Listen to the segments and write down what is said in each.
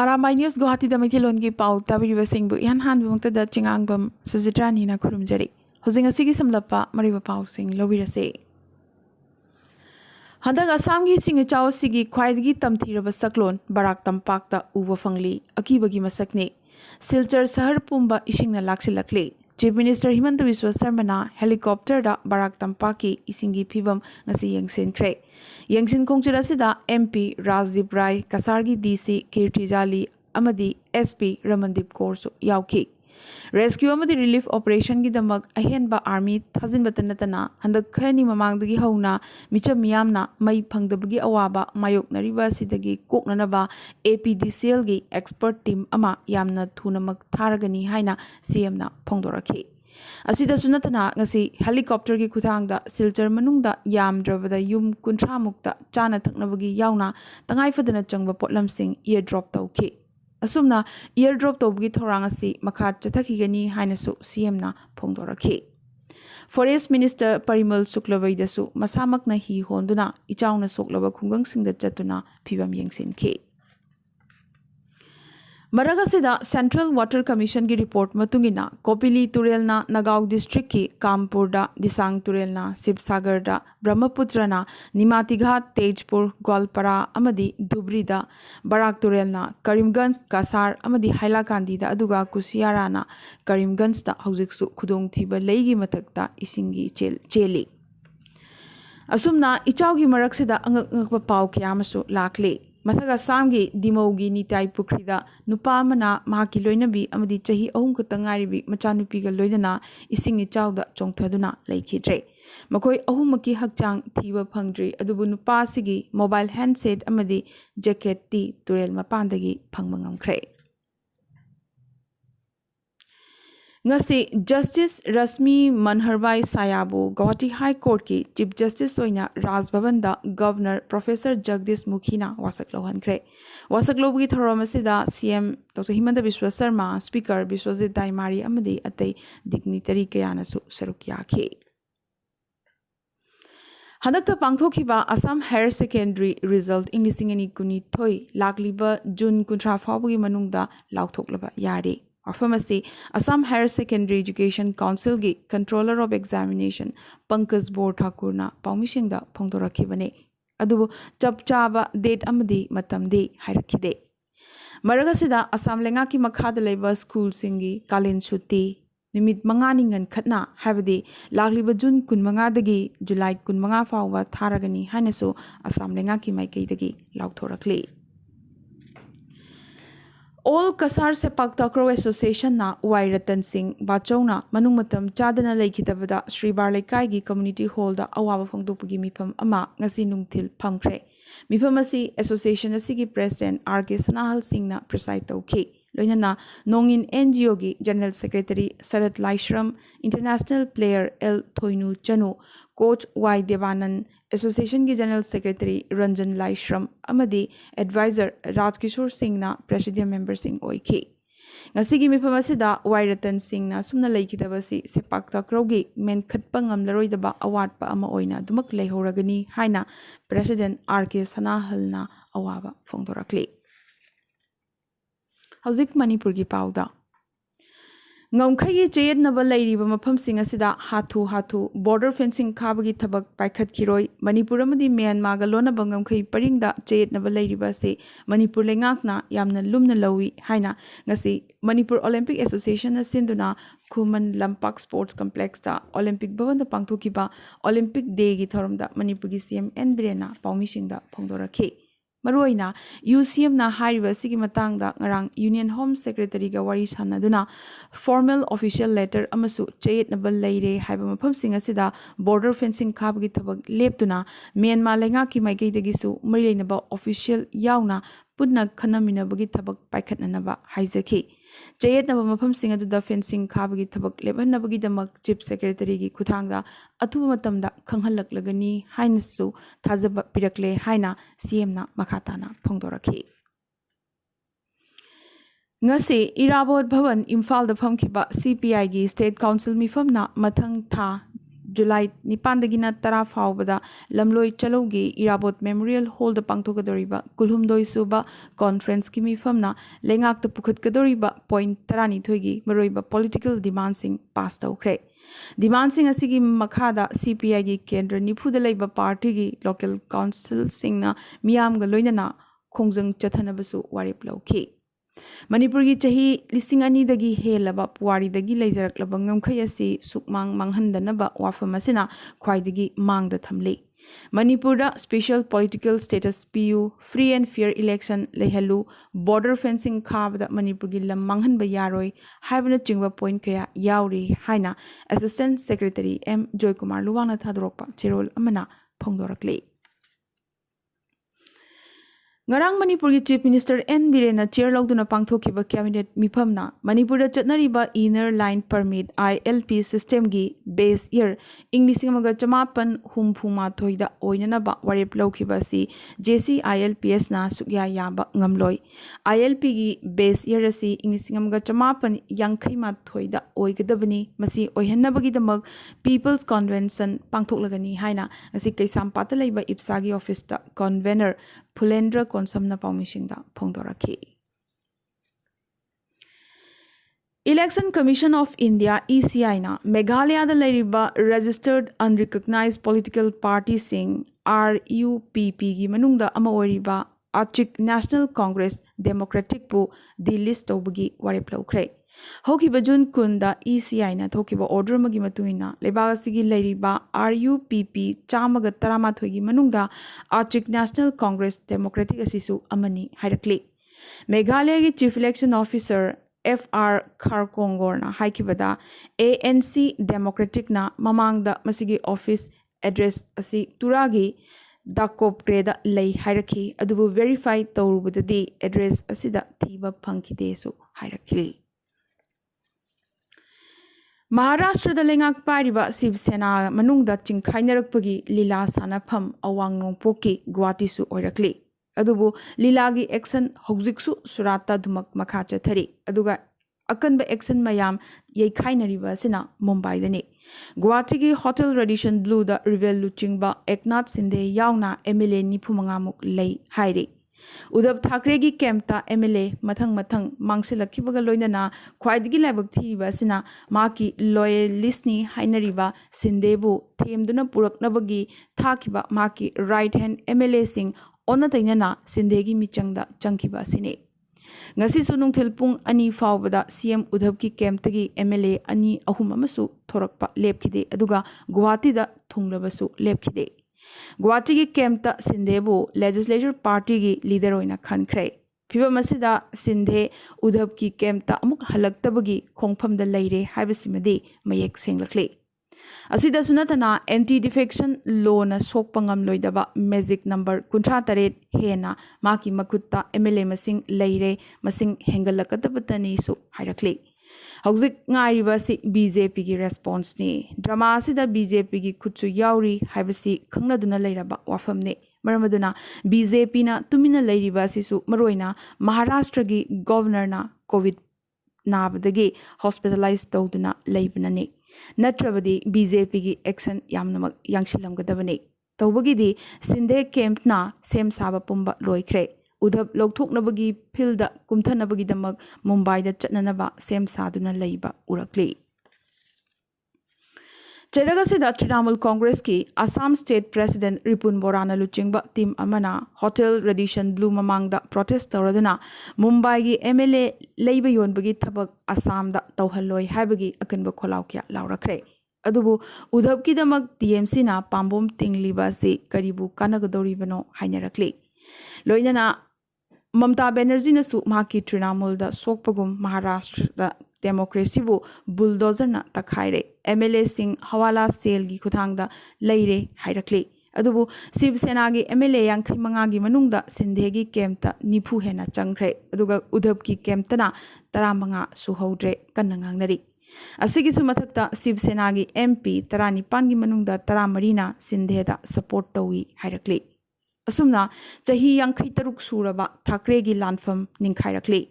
Arambai News Guwahati da Maithilon gi pau tabiriba singbu ihan han bumta da chingangbam Suzitrani na khurumjari hojing asigi samlapa mariba pau sing lobirase Handak Assam gi singa chaw sigi khwaidgi tamthiraba saklon barak tampakta uba fangli akibagi masakne Silchar sahar pumba isingna laksilakle Chief Minister Himanta Biswa Sarmana helicopter da barak tampaki isingi phibam ngasi yengsin kre yengsin khongchira sida MP Rajdeep Rai Kasargi DC Kirtijali amadi SP Ramandip Korsu yauki Rescue amadi relief operation gi damak ahenba army thazin batanatana handak khani mamangdagi hauna micha miyamna mai phangdabagi awaba mayok nariba sidagi koknanaba APDCL gi expert team ama yamna thunamak tharagani haina CM na phongdorakhi asida sunatana ngasi helicopter gi khuthangda silchar manungda yamdrabada yum kunthra mukta chana thaknabagi yauna tangai fadana changba potlamsing ear drop tawki asumna ear drop tawbagi thorang asi makha chathakigani hainasu CM na phongdorakhi Forest Minister Parimal Suklavaida masamakna hi honduna ichauna soklaba khungang singda chatuna phibam yengsinki Maragasida Central Water Commission ki report matungina Kopili Turelna Nagaon District ki Kampurda Disang Turelna Sibsagarda Brahmaputrana Nimatighat Tejpur Gwalpara amadi Dubrida Barak Turelna Karimganj Kasar amadi Hailakandi da aduga Kusiarana Karimganj da haujiksu khudong thiba leigi mathakta isingi cheli Asumna ichaugi maraksida angak pau kyamasu lakle Mathaga Samgi Dimogi Nitai Pukrida Nupamana Mahaki Loinabi Amadi Chahi Ahum Kutangaribi Machanupiga Loidana Isingi Chauda Chongthaduna Laikidre Makoi Ahumaki Hakchang Thiba Pangdri Adubu Nupasigi Mobile Handset Amadi Jacket T Turel Mapandagi Pangmangam Kre Ngasi Justice Rasmi Manharbai Sayabu Guwahati High Court ki Chief Justice oina Raj Bhavan da Governor Professor Jagdish Mukhina wasaklo hankre wasaklo gi thoromasida CM Dr Himanta Biswa Sarma Speaker Biswajit Daimari amadi atei dignitary kayana su saruk yakhi Hadakta pangthokiba Assam Higher Secondary Result English ni kuni thoi lakliba June kunthra fawgi manungda lauthoklaba yare Pharmacy Assam Higher Secondary Education Council gi Controller of Examination Pankaj Bor Thakurna Paumishingda Phongdorakhibane adubu chapchaba date amadi matamdi hairakide Maragasida Assam lenga ki makhada leba school singi Kalin Suti Nimit mangani ngan khatna habadi lagliba June kun manga dagi July kun manga fawwa tharagani hanasu Assam lenga ki maikei dagi lauthorakli All Kasar Sepak Takraw Association na Y Ratan Singh Bachona Manung Matam Chadana Laikhitabada Sri Barlekai gi Community Hall da awaba phangdokpagi mifam ama ngasi nungthil phamkhre mifam asi association asigi president RK Sanahal Singh na preside tawki loinana Nongin NGO gi General Secretary Sarat Laishram International Player L Thoinu Chanu Coach Y Devanand Association ki General Secretary Ranjan Laishram amadi Advisor Rajkishore Singh na Presidium Member Singh oiki ngasigi mifam asida Y Ratan Singh na sumna laikidabasi sepak takraw gi men khatpa ngamlaroidaba award pa ama oina dumak leihoragani haina President RK Sanahal na awaba phongdorakli Hauzik Manipur gi pauda Ngomkhagi Jayed Naba Lairiba Mafam Singasida Hatu border fencing Kabagi Tabak Paikat Kiroi Manipur Amadi Myanmar Galona Bangam Kai Paringda Jayed Naba Lairiba se Manipur Lengakna Yamna Lumna Lawi Haina Ngasi Manipur Olympic Association Sinduna Kuman Lampak Sports Complex da Olympic Bhavan da Pangthokiba Olympic Day gi Thoramda Manipur gi CM N Birena Paumishingda Phongdorakhi Maroina UCM na hariba sigi matangda ngarang Union Home Secretary ga wari sanaduna formal official letter amasu chayet nabal leire haiba mafam singa sida border fencing khabagi thabak leptuna Myanmar lenga ki maikei dagisu mari leinaba official yauna punna khanamina bagi thabak paikhatnanaba haizaki chayet naba mafam singa du da fencing khabagi thabak lebanna bagi damak chief secretary gi khuthangda athuba matamda khanghallaklagani hainasu thajaba pirakle haina CM na makhatana phongdorakhi ngasi Irabot Bhavan Imphal da phamkhiba CPI gi State Council mifam na mathang tha जुलाई 9 तरा फाउबदा लमलोई चलोगी इराबोत memorial hall the पांगथोकदोरिबा कुलहुमदोई सुबा conference की मिफमना लेंगाक त पुखतकदोरिबा point 13 गी मरोइबा political demand पास तौख्रे demand असि मखादा CPI की केंद्र निफुद लेब party की local council मियामग लोइनना खोंजंग चथनबसु वारेप लौखी Manipur की चाही लिसिंग अनीदगी हेलबा पुवारीदगी लेजरक्लब ngमखै असि सुकमांग मांगहनदनबा वाफम असिना ख्वाइदगी मांगद थमले मणिपुर स्पेशल पॉलिटिकल स्टेटस पीयू फ्री एंड फेयर इलेक्शन लेहलु बॉर्डर फेंसिंग खाबदा मणिपुर की लम मांगहनबा यारोय हाइबन चिंगबा पॉइंट कया याउरी हाइना assistant secretary M Joy Kumar लुवांगना थादरोकपा चेरोल अमना फोंगदोरकले ngarang manipur ki chief minister N Birena chair logduna pangthokhiba cabinet mifamna manipur da chatnariba inner line permit ILP system gi base year english amaga chamapan humphuma thoida oinana ba warep lawkhiba si JCILPS na sukya yaba ngamloi ILP gi base year asi english amaga chamapan yankhai ma thoida oigadabani masi oihannabagi damak people's convention pangthoklagani haina asi kaisam pata leiba ipsa gi office ta convener Phulendra Konsamna Paumisingda Phongdoraki. Election Commission of India ECI na Meghalaya da Leriba registered unrecognized political party sing RUPP gi manungda ama oriba Achik National Congress Democratic pu di list tawbagi warep lawkhre Hokiba June Kunda ECI na Thokiba order magi matuina Lebasigi Leriba RUPP Chamaga Taramathogi Manungda Achik National Congress Democratic Asisu Amani Hairakli Meghalaya Chief Election Officer FR Kharkongorna Haikibada ANC Democratic na Mamangda Masigi Office Address Asi Turagi Dakop Greda Lay Hierarchy Adubu verify Torubudadi address Asida Thiba Punkidesu Hierarchy Maharashtra da lengak pariba Shiv Sena manungda chingkhainarakpagi lila sanafam awang nongpoki Guwahati su oirakli adubu lilagi action hojiksu surata dumak makha chathari aduga akanba action mayam yeikhainariba sina Mumbai dani Guwahati gi Hotel Radisson Blue da revel luchingba Eknath Sinde yauna MLA nifumanga lei hairi Udhab Thackeray gi campta MLA mathang mangsilakhibaga loinana khwaidigi laibak thiba sina maki loyalist ni hainariba Sindebu themduna puraknabagi thakhiba maki right hand MLA sing onna tainana Sindegi michangda changkhiba sine ngasi sunung thelpung ani fawbada CM Udhab ki camptagi MLA ani ahum amasu thorakpa lepkhide aduga Guwahati da thunglabasu lepkhide Guwahati ki campta Sindebu legislature party ki leader oina khankhre phiba masida Sindhe Udhab ki campta amuk halaktabagi khongphamda leire haibasimadi mayek senglakle asida sunatana anti defection law na sokpangam loidaba magic number 38 hena maki makutta MLA masing leire masing hengalakatabatani su hairakle Hauzik ngairibasi BJP ki response ni drama asida BJP ki khutsu yauri haibasi khangnaduna leiraba wafamne maramaduna BJP na tumina leiribasi su maroina Maharashtra gi governor na covid nabadagi hospitalized tawduna leibnani natrabadi BJP ki action yamnamak yangsilamgadabani tawbagidi Sindhe camp na sem saba pumba loikre Udhab Lokthoknabagi Pilda Kumthanabagi Damak Mumbai da Chatnanaba Sem Saduna Leiba Urakli. Cheragasida Trinamool Congress ki Assam State President Ripun Borana Luchingba Team Amana Hotel Radisson Blue Mamangda protest Tauradana Mumbai gi MLA Leiba Yonbagi Tabak Assam da Tauhaloi Habagi Akanba Kolaukia Laurakre. Adubu Udhab ki Damak TMC na Pambom Tingliba se Karibu Kanagadoribano Hainerakli. Loinana Mamta Banerjee na su maki Trinamool da sokpagum Maharashtra da democracy bu bulldozer na takhaire MLA sing hawala sale gi khuthang da leire hairakle adubu Shiv Sena gi MLA yankhai manga gi manungda Sindhe gi campta nifu hena changkhre aduga Udhab ki campta na 15 su hodre kannangangnari asigi su mathakta Shiv Sena gi MP 19 gi manungda 13 na Sindhe da support tawi hairakle असुमना चाही यांखै तरुक सूरबा ठाकरे की लानफम निंखाइरखले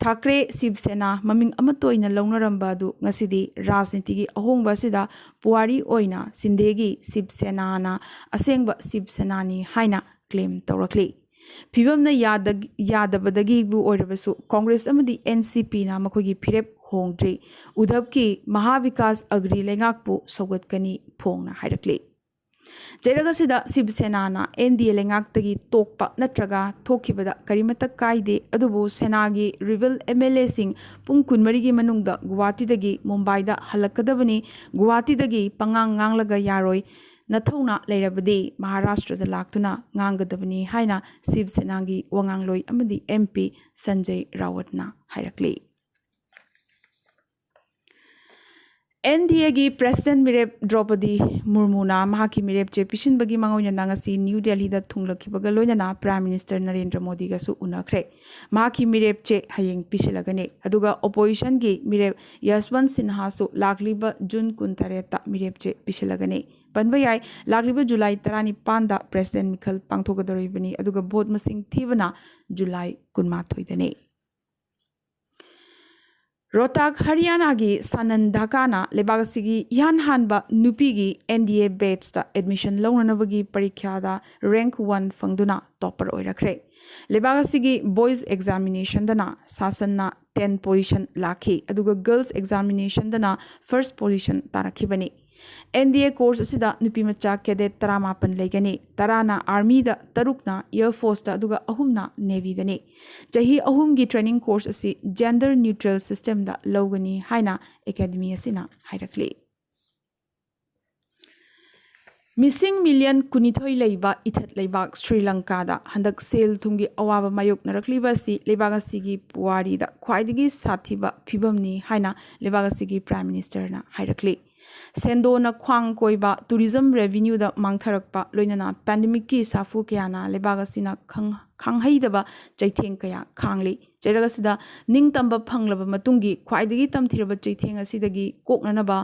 ठाकरे शिवसेना ममिंग अमतोइना लौनरंबा अदु ngасidi राजनीति की अहोंगबा सिदा पुवारी ओइना सिंधेगी शिवसेनाना असेंगबा शिवसेनानी हाइना claim तौरखले फिवमना यादबदगी बु ओइरबसु Congress अमदी NCP ना मखोगी फिरेप होंग्रे उधव की Mahavikas agree लेंगाकपु सौगतकनी फोंगना हाइरखले जैरगसिदा Shiv Sena NDA लेंगाक्तगी तोकपा नत्रगा थोखिबदा करिमत कायदे अदुबु सेनागी रिबल एमएलए सिंह पुंग कुनमरीगी मनुंगदा गुवाहाटीदगी मुंबईदा हलकदबनी गुवाहाटीदगी पंगांग nganglगा यारोय नथौना लेरबदी महाराष्ट्रदा लाक्तुना ngangadabani हाइना शिवसेनागी वंगांगलोय अमदी एमपी संजय रावतना हाइरखले एनडीए की प्रेसिडेंट मिरेप द्रौपदी मुर्मुना महाकी मिरेप चे पिशिनबगी मांगोइना नांगसी न्यू दिल्ली दा थुंगलखिबगा लोइना प्राइम मिनिस्टर नरेंद्र मोदी गसु उनखरे महाकी मिरेप चे हयेंग पिशिलगने अदुगा ओपोजिशन की मिरेप यशवंत सिन्हा सु लाखलिबा जून 23 ता मिरेप चे पिशिलगने पनबयाय लाखलिबा जुलाई 19 दा प्रेसिडेंट मिखल पांगथोगदोरिबनी अदुगा भोट मसिंग थीबना जुलाई 19 दने रोहतक हरियाणा की सानन ढाकाना लेबागसिगी इहान हानबा नुपीगी एनडीए बैच एडमिशन लौननबगी परीक्षा रैंक 1 फंगदुना टॉपर ओइरखरे लेबागसिगी बॉयज एग्जामिनेशन दना सासनना 10 पोजीशन लाखी अदुगा गर्ल्स एग्जामिनेशन दना फर्स्ट पोजीशन तारखिबनी एनडीए कोर्स असिदा नुपी मचा कैडेट 13 लेगने 13 आर्मी दा 3 एयर फोर्स दा अदुगा 3 नेवी दने चाही 3 की ट्रेनिंग कोर्स असि जेंडर न्यूट्रल सिस्टम दा लौगनी हाइना एकेडमी असिना हाइरखले मिसिंग मिलियन कुनिथोई लेबा इथत लेबाक श्रीलंका दा हंदक सेल थुंगी अवाबा मायोक नरखलिबा असि लेबाक असिगी पुवारी दा ख्वाइदगी साथिबा फिबमनी हाइना लेबाक असिगी प्राइम मिनिस्टर ना हाइरखले सेंदोना ख्वांग कोइबा टूरिज्म रेवेन्यू दा मांगथरकपा लोइनना पैंडेमिक की साफु कयाना लेबागसिना खांगहैदबा चैथेंग कया खांगली जैरगसिदा निंगतंबा फंगलबा मतुंगी ख्वाइदगी तमथिरबा चैथेंग असिदगी कोकननबा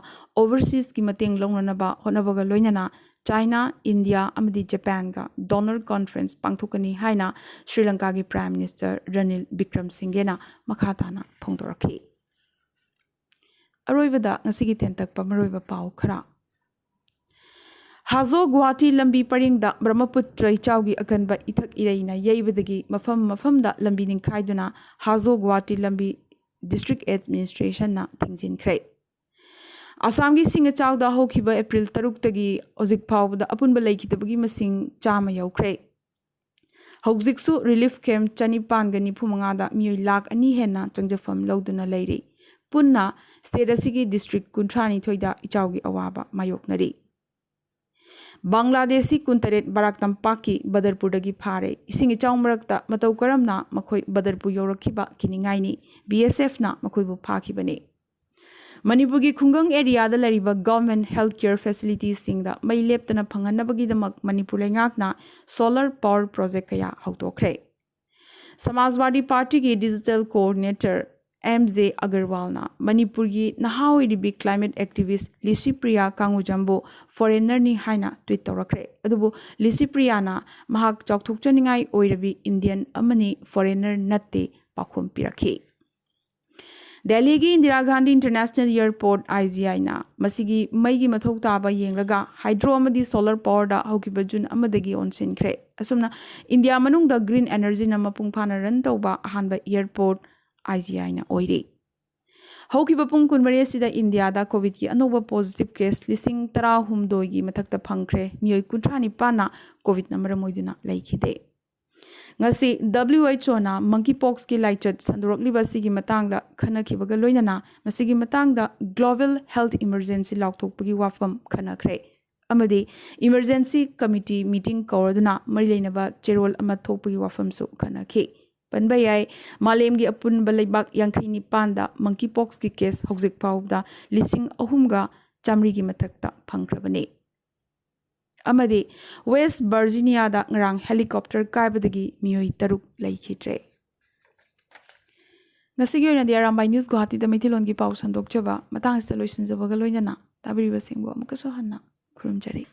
ओवरसीज की मतेंग लौननबा होनबगा लोइनना चाइना इंडिया अमदी जापान का डोनर कॉन्फ्रेंस पांगथोकनी हाइना श्रीलंका की प्राइम मिनिस्टर रनिल विक्रमसिंघेना मखाताना फोंदोरखी अरोइबदा ngasi tentakpa maroiba pau khara हाजो गुवाहाटी लंबी परिंगदा ब्रह्मपुत्र इचाउगी अकनबा इथक इरेना येबदगी मफम दा लंबी निंखाइदुना हाजो गुवाहाटी लंबी डिस्ट्रिक्ट एडमिनिस्ट्रेशन ना थिंगजिनख्रे आसाम की सिंग चाउदा होखिबा अप्रैल 3 तगी ओजिक फाउबदा अपुनबा लेखितबगी मसिंग चामा यौख्रे हौजिकसु रिलीफ कैम्प 495 दा मियोय लाख 2 हेना चंगजफम लौदुना लेरी पुन्ना स्टेट असिगी डिस्ट्रिक्ट 32 इचाउगी अवाबा मायोकनरी बांग्लादेशी 19 बराक तंपाकी बदरपुरदगी फारे इसिंग इचाउ मरकता मतौ करमना मखोय बदरपुर यौरखिबा किनिंगाइनी बीएसएफ ना मखोयबु फाखिबने मणिपुर की खुंगंग एरिया दा लरिबा गवर्नमेंट हेल्थ केयर फैसिलिटीज सिंगदा मई लेप्तना फंगनबगीदमक मणिपुर लेंगाकना सोलर पावर प्रोजेक्ट कया हौतोखरे समाजवादी पार्टी की digital coordinator M J. Agarwal Manipur की नहाओइरिबी क्लाइमेट एक्टिविस्ट लिसिप्रिया कांगुजम्बो फॉरेनर नि हाइना ट्वीट तौरखरे अदुबु लिसिप्रियाना महाक चौथोकचनिंगाई ओइरबी इंडियन अमनी फॉरेनर नत्ते पाखुम पिरखी दिल्ली की Indira Gandhi international airport IGI ना मसिगी मई की मथौ ताबा येंगलगा हाइड्रो अमदी सोलर पावर दा हौकिबा जुन अमदगी ओनसिनख्रे असुमना इंडिया मनुंग दा ग्रीन एनर्जी ना मपुंग फाना रन तौबा अहानबा एयरपोर्ट IGI ना ओइरे हौकिबा पुंग कुनमरे सिदा इंडिया दा कोविड की अनोबा पॉजिटिव केस 13 की मथक्ता फंगख्रे मियोय 19 ना कोविड ना मरमोइदुना लैखिदे ngasi WHO na monkeypox की लाइचत संदोरकलिबा सिगी मतंगदा खनखिबगा लोइनना मसिगी मतंगदा ग्लोबल हेल्थ इमरजेंसी लाउथोकपगी वाफम खनखरे अमदी इमरजेंसी कमिटी मीटिंग कौरदुना मरि लेनबा चेरोल अमा थोकपगी वाफमसु खनखि पनबयाय मालेम की अपुन बलेबाक 59 दा monkeypox की केस हौजिक फाउदा 3,000 चामरी की मथक्ता फंगख्रबने अमदी वेस्ट वर्जीनिया दा ngarang हेलीकॉप्टर कायबदगी मियोय 3 लैखिद्रे ngasi oina di Arambai News Guwahati da Mithilon gi paw sandokchaba matang sta loisinjaba ga loinana tabiriba singbo amakaso hanna khurumjari